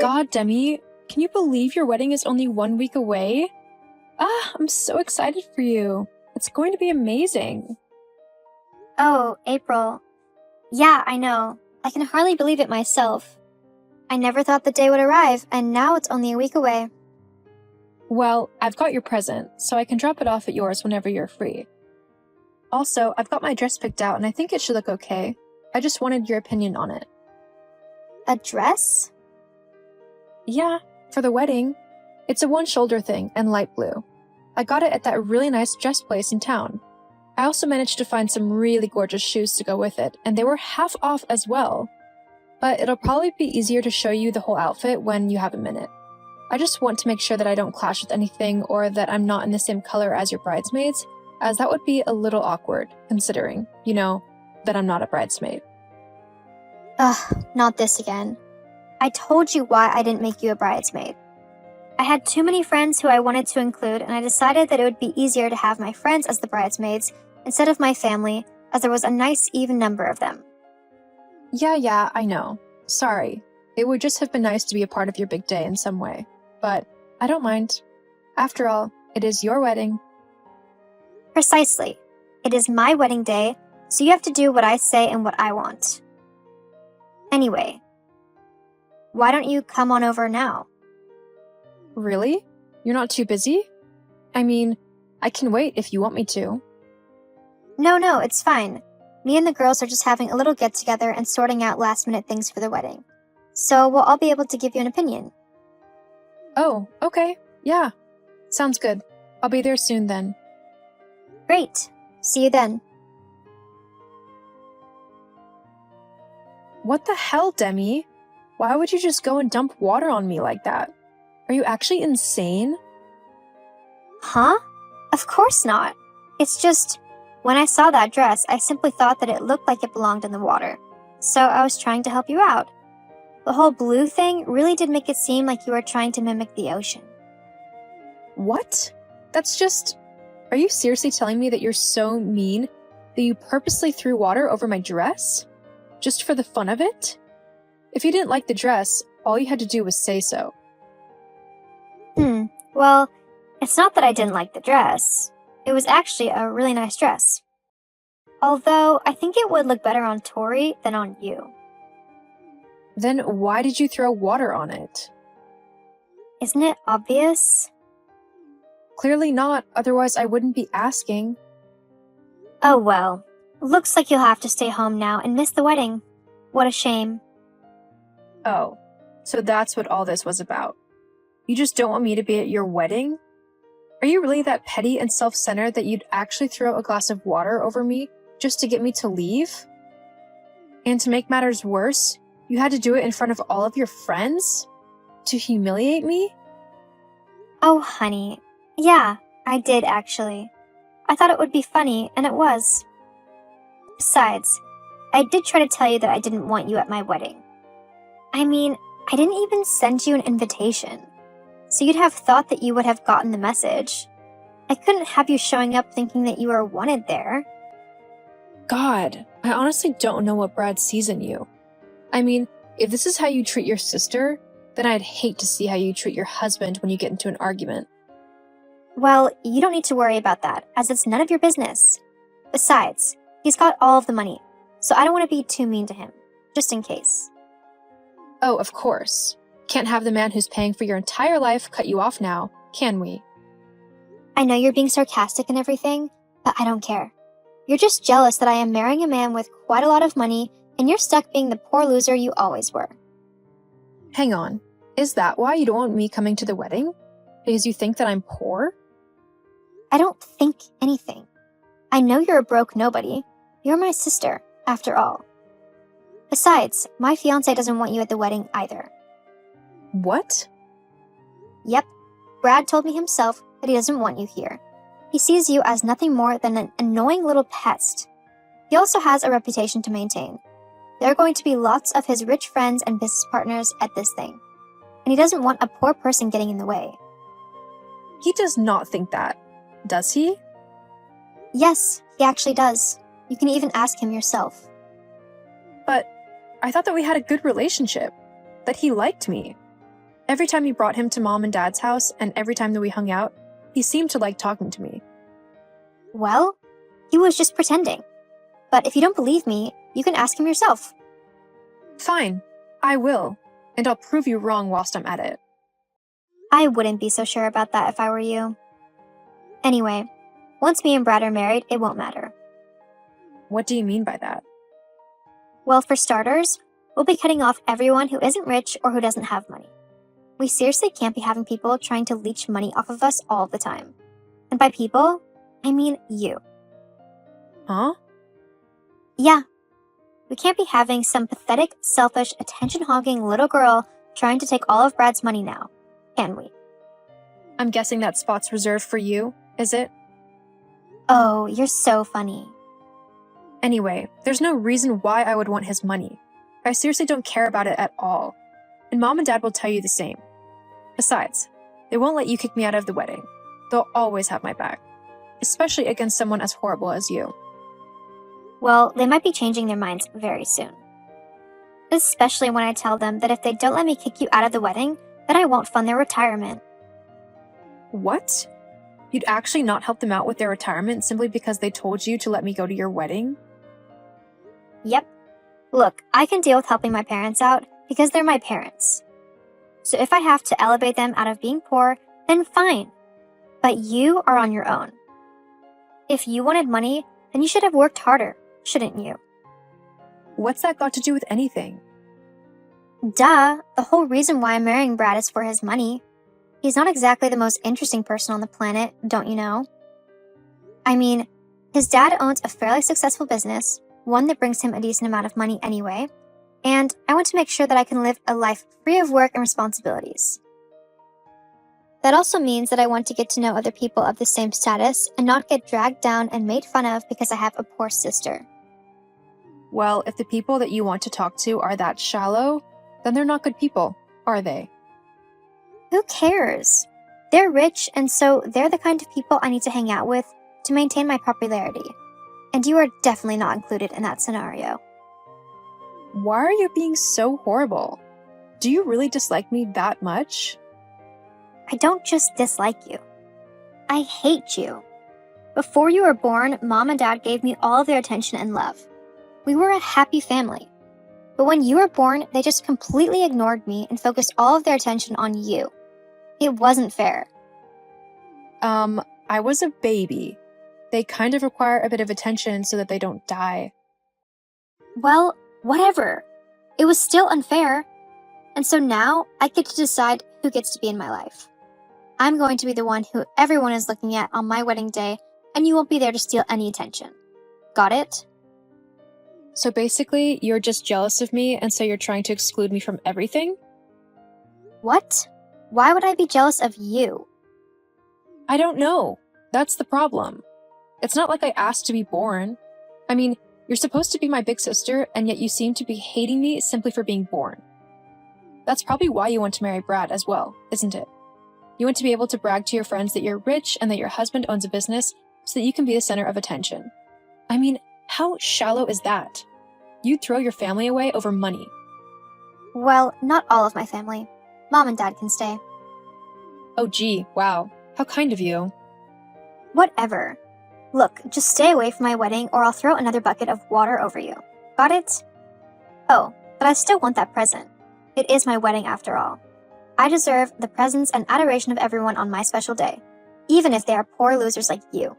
God, Demi, can you believe your wedding is only 1 week away? I'm so excited for you. It's going to be amazing. Oh, April. Yeah, I know. I can hardly believe it myself. I never thought the day would arrive, and now it's only a week away. Well, I've got your present, so I can drop it off at yours whenever you're free. Also, I've got my dress picked out and I think it should look okay. I just wanted your opinion on it. A dress? Yeah, for the wedding. It's a one-shoulder thing and light blue. I got it at that really nice dress place in town. I also managed to find some really gorgeous shoes to go with it, and they were half off as well. But it'll probably be easier to show you the whole outfit when you have a minute. I just want to make sure that I don't clash with anything or that I'm not in the same color as your bridesmaids, as that would be a little awkward, considering, that I'm not a bridesmaid. Ugh, not this again. I told you why I didn't make you a bridesmaid. I had too many friends who I wanted to include, and I decided that it would be easier to have my friends as the bridesmaids instead of my family, as there was a nice even number of them. Yeah, I know. Sorry. It would just have been nice to be a part of your big day in some way. But I don't mind. After all, it is your wedding. Precisely. It is my wedding day, so you have to do what I say and what I want. Anyway, why don't you come on over now? Really? You're not too busy? I mean, I can wait if you want me to. No, it's fine. Me and the girls are just having a little get-together and sorting out last-minute things for the wedding. So we'll all be able to give you an opinion. Oh, okay. Yeah. Sounds good. I'll be there soon then. Great. See you then. What the hell, Demi? Why would you just go and dump water on me like that? Are you actually insane? Huh? Of course not. It's just, when I saw that dress, I simply thought that it looked like it belonged in the water. So I was trying to help you out. The whole blue thing really did make it seem like you were trying to mimic the ocean. What? That's just... Are you seriously telling me that you're so mean that you purposely threw water over my dress? Just for the fun of it? If you didn't like the dress, all you had to do was say so. Well, it's not that I didn't like the dress. It was actually a really nice dress. Although, I think it would look better on Tori than on you. Then why did you throw water on it? Isn't it obvious? Clearly not, otherwise I wouldn't be asking. Oh well. Looks like you'll have to stay home now and miss the wedding. What a shame. Oh, so that's what all this was about. You just don't want me to be at your wedding? Are you really that petty and self-centered that you'd actually throw a glass of water over me just to get me to leave? And to make matters worse, you had to do it in front of all of your friends? To humiliate me? Oh, honey. Yeah, I did actually. I thought it would be funny, and it was. Besides, I did try to tell you that I didn't want you at my wedding. I mean, I didn't even send you an invitation. So you'd have thought that you would have gotten the message. I couldn't have you showing up thinking that you were wanted there. God, I honestly don't know what Brad sees in you. I mean, if this is how you treat your sister, then I'd hate to see how you treat your husband when you get into an argument. Well, you don't need to worry about that, as it's none of your business. Besides, he's got all of the money, so I don't want to be too mean to him, just in case. Oh, of course. Can't have the man who's paying for your entire life cut you off now, can we? I know you're being sarcastic and everything, but I don't care. You're just jealous that I am marrying a man with quite a lot of money, and you're stuck being the poor loser you always were. Hang on. Is that why you don't want me coming to the wedding? Because you think that I'm poor? I don't think anything. I know you're a broke nobody. You're my sister, after all. Besides, my fiancé doesn't want you at the wedding either. What? Yep. Brad told me himself that he doesn't want you here. He sees you as nothing more than an annoying little pest. He also has a reputation to maintain. There are going to be lots of his rich friends and business partners at this thing. And he doesn't want a poor person getting in the way. He does not think that, does he? Yes, he actually does. You can even ask him yourself. But I thought that we had a good relationship, that he liked me. Every time you brought him to Mom and Dad's house and every time that we hung out, he seemed to like talking to me. Well, he was just pretending. But if you don't believe me, you can ask him yourself. Fine, I will, and I'll prove you wrong whilst I'm at it. I wouldn't be so sure about that if I were you. Anyway, once me and Brad are married, it won't matter. What do you mean by that? Well, for starters, we'll be cutting off everyone who isn't rich or who doesn't have money. We seriously can't be having people trying to leech money off of us all the time. And by people, I mean you. Huh? Yeah. We can't be having some pathetic, selfish, attention-hogging little girl trying to take all of Brad's money now, can we? I'm guessing that spot's reserved for you, is it? Oh, you're so funny. Anyway, there's no reason why I would want his money. I seriously don't care about it at all. And Mom and Dad will tell you the same. Besides, they won't let you kick me out of the wedding. They'll always have my back. Especially against someone as horrible as you. Well, they might be changing their minds very soon. Especially when I tell them that if they don't let me kick you out of the wedding, then I won't fund their retirement. What? You'd actually not help them out with their retirement simply because they told you to let me go to your wedding? Yep. Look, I can deal with helping my parents out because they're my parents. So if I have to elevate them out of being poor, then fine. But you are on your own. If you wanted money, then you should have worked harder, shouldn't you? What's that got to do with anything? Duh, the whole reason why I'm marrying Brad is for his money. He's not exactly the most interesting person on the planet, don't you know? I mean, his dad owns a fairly successful business, one that brings him a decent amount of money anyway, and I want to make sure that I can live a life free of work and responsibilities. That also means that I want to get to know other people of the same status and not get dragged down and made fun of because I have a poor sister. Well, if the people that you want to talk to are that shallow, then they're not good people, are they? Who cares? They're rich, and so they're the kind of people I need to hang out with to maintain my popularity. And you are definitely not included in that scenario. Why are you being so horrible? Do you really dislike me that much? I don't just dislike you. I hate you. Before you were born, Mom and Dad gave me all of their attention and love. We were a happy family. But when you were born, they just completely ignored me and focused all of their attention on you. It wasn't fair. I was a baby. They kind of require a bit of attention so that they don't die. Well, whatever. It was still unfair. And so now I get to decide who gets to be in my life. I'm going to be the one who everyone is looking at on my wedding day, and you won't be there to steal any attention. Got it? So basically, you're just jealous of me, and so you're trying to exclude me from everything? What? Why would I be jealous of you? I don't know. That's the problem. It's not like I asked to be born. I mean, you're supposed to be my big sister, and yet you seem to be hating me simply for being born. That's probably why you want to marry Brad as well, isn't it? You want to be able to brag to your friends that you're rich and that your husband owns a business so that you can be the center of attention. I mean, how shallow is that? You'd throw your family away over money. Well, not all of my family. Mom and Dad can stay. Oh gee, wow. How kind of you. Whatever. Look, just stay away from my wedding or I'll throw another bucket of water over you. Got it? Oh, but I still want that present. It is my wedding after all. I deserve the presence and adoration of everyone on my special day, even if they are poor losers like you.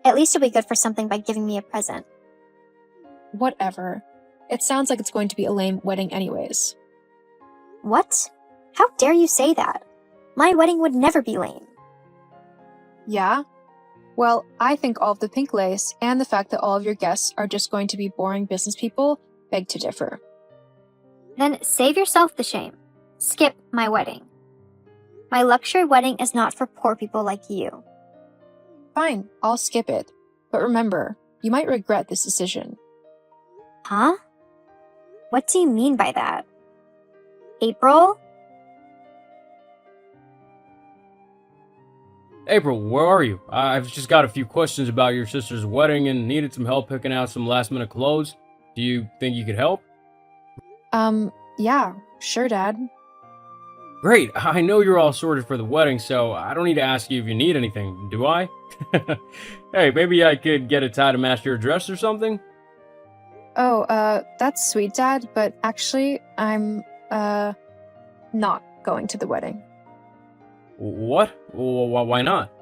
At least you'll be good for something by giving me a present. Whatever. It sounds like it's going to be a lame wedding anyways. What? How dare you say that? My wedding would never be lame. Yeah? Well, I think all of the pink lace and the fact that all of your guests are just going to be boring business people beg to differ. Then save yourself the shame. Skip my wedding. My luxury wedding is not for poor people like you. Fine, I'll skip it. But remember, you might regret this decision. Huh? What do you mean by that? April? April, where are you? I've just got a few questions about your sister's wedding and needed some help picking out some last-minute clothes. Do you think you could help? Yeah, sure, Dad. Great, I know you're all sorted for the wedding, so I don't need to ask you if you need anything, do I? Hey, maybe I could get a tie to match your dress or something? Oh, that's sweet, Dad, but actually, I'm, not going to the wedding. What? Why not?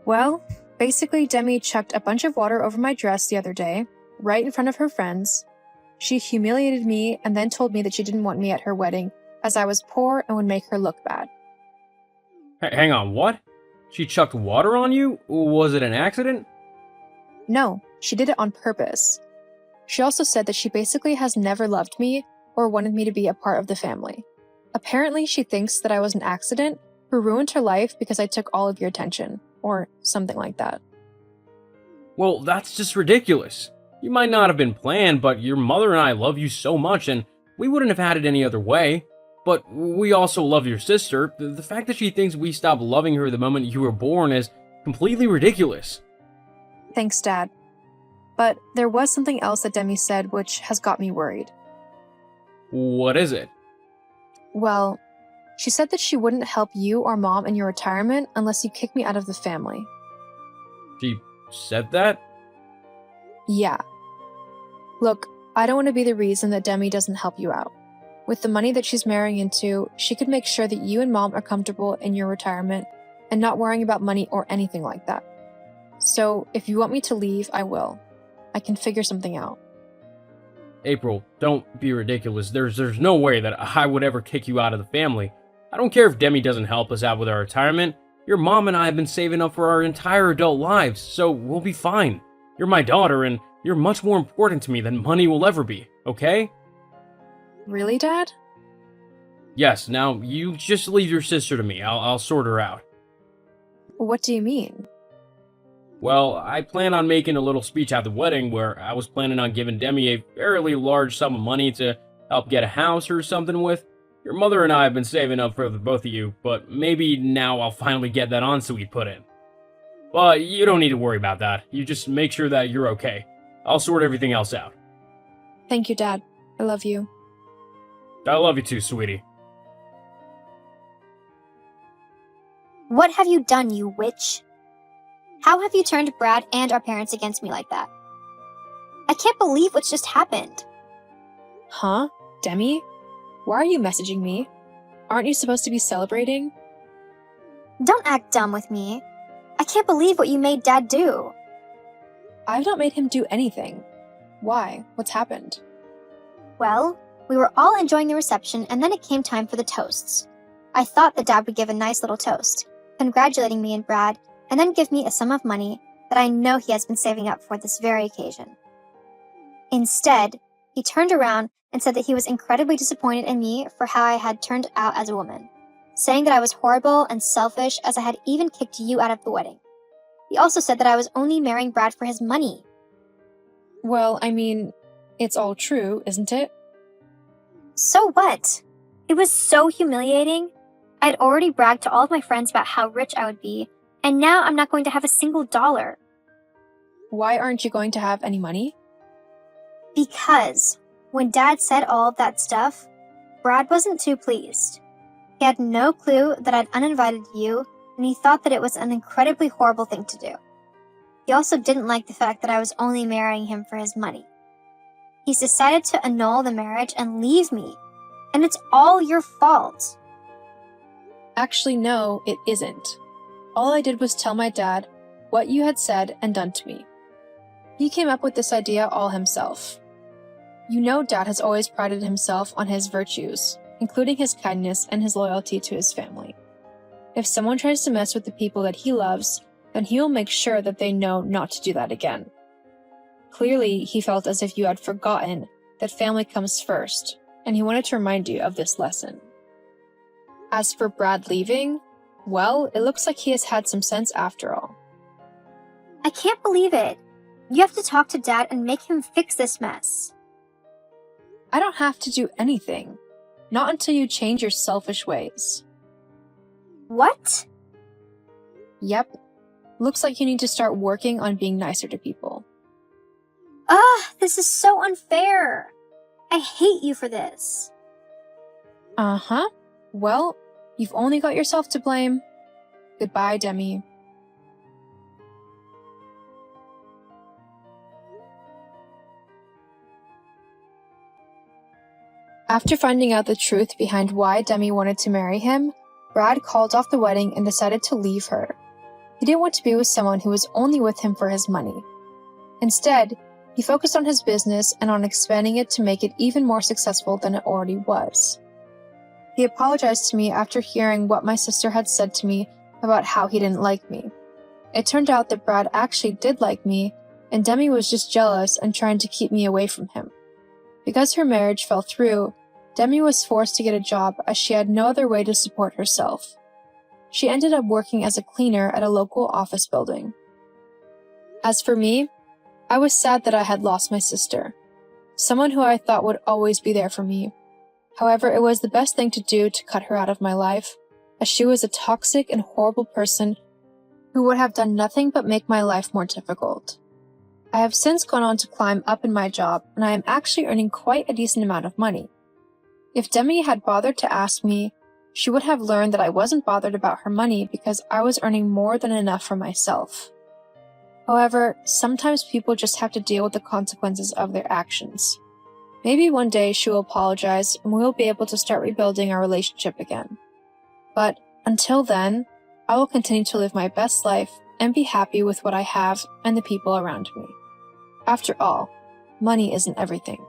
Well, basically, Demi chucked a bunch of water over my dress the other day, right in front of her friends. She humiliated me and then told me that she didn't want me at her wedding, as I was poor and would make her look bad. Hang on, what? She chucked water on you? Was it an accident? No, she did it on purpose. She also said that she basically has never loved me or wanted me to be a part of the family. Apparently, she thinks that I was an accident who ruined her life because I took all of your attention, or something like that. Well, that's just ridiculous. You might not have been planned, but your mother and I love you so much, and we wouldn't have had it any other way. But we also love your sister. The fact that she thinks we stopped loving her the moment you were born is completely ridiculous. Thanks, Dad. But there was something else that Demi said which has got me worried. What is it? Well, she said that she wouldn't help you or Mom in your retirement unless you kick me out of the family. She said that? Yeah. Look, I don't want to be the reason that Demi doesn't help you out. With the money that she's marrying into, she could make sure that you and Mom are comfortable in your retirement and not worrying about money or anything like that. So, if you want me to leave, I will. I can figure something out. April, don't be ridiculous. There's no way that I would ever kick you out of the family. I don't care if Demi doesn't help us out with our retirement. Your mom and I have been saving up for our entire adult lives, so we'll be fine. You're my daughter, and you're much more important to me than money will ever be, okay? Really, Dad? Yes, now you just leave your sister to me. I'll sort her out. What do you mean? Well, I plan on making a little speech at the wedding where I was planning on giving Demi a fairly large sum of money to help get a house or something with. Your mother and I have been saving up for the both of you, but maybe now I'll finally get that ensuite put in. But you don't need to worry about that. You just make sure that you're okay. I'll sort everything else out. Thank you, Dad. I love you. I love you too, sweetie. What have you done, you witch? How have you turned Brad and our parents against me like that? I can't believe what's just happened. Huh? Demi? Why are you messaging me? Aren't you supposed to be celebrating? Don't act dumb with me. I can't believe what you made Dad do. I've not made him do anything. Why? What's happened? Well, we were all enjoying the reception and then it came time for the toasts. I thought that Dad would give a nice little toast, congratulating me and Brad, and then give me a sum of money that I know he has been saving up for this very occasion. Instead, he turned around and said that he was incredibly disappointed in me for how I had turned out as a woman, saying that I was horrible and selfish as I had even kicked you out of the wedding. He also said that I was only marrying Brad for his money. Well, I mean, it's all true, isn't it? So what? It was so humiliating. I'd already bragged to all of my friends about how rich I would be, and now I'm not going to have a single dollar. Why aren't you going to have any money? Because when Dad said all of that stuff, Brad wasn't too pleased. He had no clue that I'd uninvited you, and he thought that it was an incredibly horrible thing to do. He also didn't like the fact that I was only marrying him for his money. He's decided to annul the marriage and leave me, and it's all your fault. Actually, no, it isn't. All I did was tell my dad what you had said and done to me. He came up with this idea all himself. You know, Dad has always prided himself on his virtues, including his kindness and his loyalty to his family. If someone tries to mess with the people that he loves, then he will make sure that they know not to do that again. Clearly, he felt as if you had forgotten that family comes first, and he wanted to remind you of this lesson. As for Brad leaving, well, it looks like he has had some sense after all. I can't believe it. You have to talk to Dad and make him fix this mess. I don't have to do anything. Not until you change your selfish ways. What? Yep. Looks like you need to start working on being nicer to people. This is so unfair. I hate you for this. Uh-huh. Well, you've only got yourself to blame. Goodbye, Demi. After finding out the truth behind why Demi wanted to marry him, Brad called off the wedding and decided to leave her. He didn't want to be with someone who was only with him for his money. Instead, he focused on his business and on expanding it to make it even more successful than it already was. He apologized to me after hearing what my sister had said to me about how he didn't like me. It turned out that Brad actually did like me, and Demi was just jealous and trying to keep me away from him. Because her marriage fell through, Demi was forced to get a job as she had no other way to support herself. She ended up working as a cleaner at a local office building. As for me, I was sad that I had lost my sister, someone who I thought would always be there for me. However, it was the best thing to do to cut her out of my life, as she was a toxic and horrible person who would have done nothing but make my life more difficult. I have since gone on to climb up in my job, and I am actually earning quite a decent amount of money. If Demi had bothered to ask me, she would have learned that I wasn't bothered about her money because I was earning more than enough for myself. However, sometimes people just have to deal with the consequences of their actions. Maybe one day she will apologize and we will be able to start rebuilding our relationship again. But until then, I will continue to live my best life and be happy with what I have and the people around me. After all, money isn't everything.